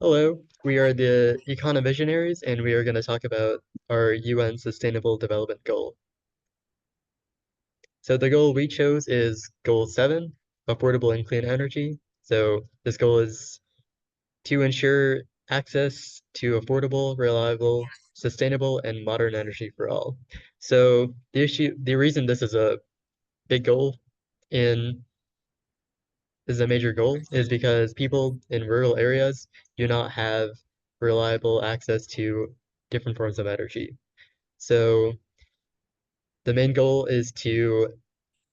Hello, we are the Econovisionaries, and we are going to talk about our UN Sustainable Development Goal. So the goal we chose is Goal 7, Affordable and Clean Energy. So this goal is to ensure access to affordable, reliable, sustainable, and modern energy for all. So the reason this is a big goal in is a major goal is because people in rural areas do not have reliable access to different forms of energy. So the main goal is to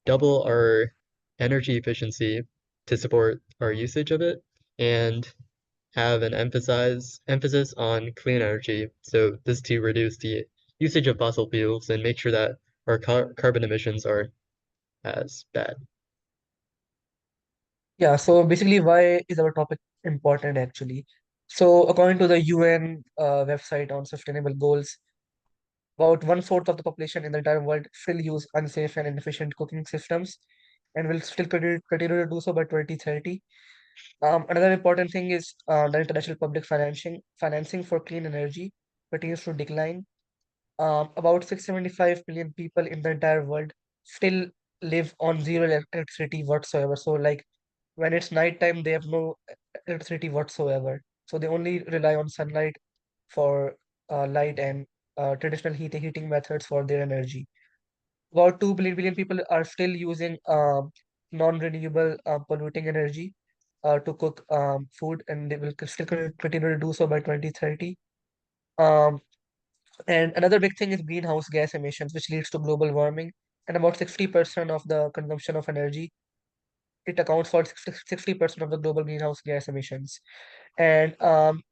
double our energy efficiency to support our usage of it and have an emphasis on clean energy. So this to reduce the usage of fossil fuels and make sure that our carbon emissions are as bad. Yeah, so basically, why is our topic important actually? So, according to the UN website on sustainable goals, about one-fourth of the population in the entire world still use unsafe and inefficient cooking systems and will still continue to do so by 2030. Another important thing is the international public financing for clean energy continues to decline. About 675 million people in the entire world still live on zero electricity whatsoever. So, like when it's nighttime, they have no electricity whatsoever. So they only rely on sunlight for light and traditional heating methods for their energy. About 2 billion people are still using non-renewable polluting energy to cook food, and they will still continue to do so by 2030. Um, and another big thing is greenhouse gas emissions, which leads to global warming. And about 60% of the consumption of energy, it accounts for 60% of the global greenhouse gas emissions. And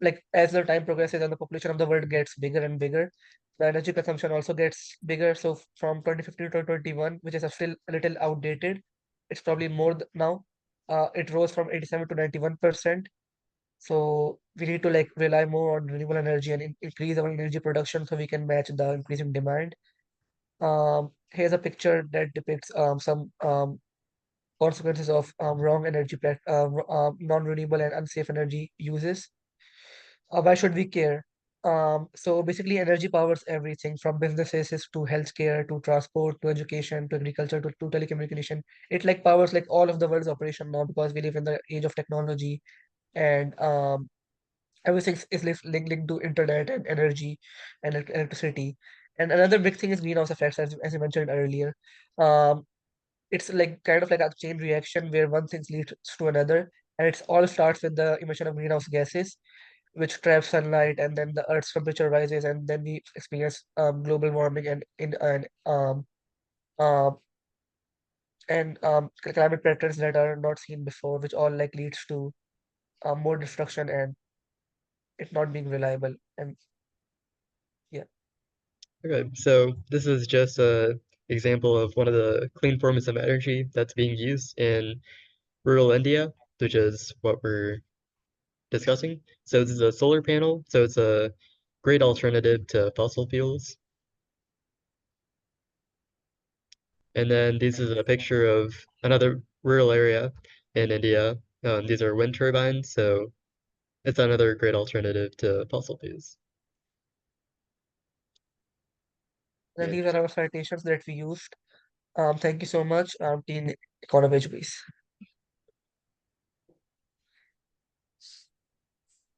like as the time progresses and the population of the world gets bigger and bigger, the energy consumption also gets bigger. So from 2015 to 2021, which is still a little outdated, it's probably more now. It rose from 87 to 91%. So we need to like rely more on renewable energy and increase our energy production so we can match the increasing demand. Here's a picture that depicts some consequences of wrong non-renewable and unsafe energy uses. Why should we care? So basically, energy powers everything from businesses to healthcare to transport to education to agriculture to telecommunication. It like powers like all of the world's operation now because we live in the age of technology and everything is linked to internet and energy and electricity. And another big thing is greenhouse effects, as you mentioned earlier. Um, it's like kind of like a chain reaction where one thing leads to another, and it's all starts with the emission of greenhouse gases which traps sunlight, and then the Earth's temperature rises, and then we experience global warming um, and climate patterns that are not seen before, which all like leads to more destruction and it not being reliable. And yeah, Okay, so this is just a example of one of the clean forms of energy that's being used in rural India, which is what we're discussing. So this is a solar panel, so it's a great alternative to fossil fuels. And then this is a picture of another rural area in India. These are wind turbines, so it's another great alternative to fossil fuels. and Okay. these are our citations that we used. Thank you so much, Team Econovage, please.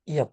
Yep.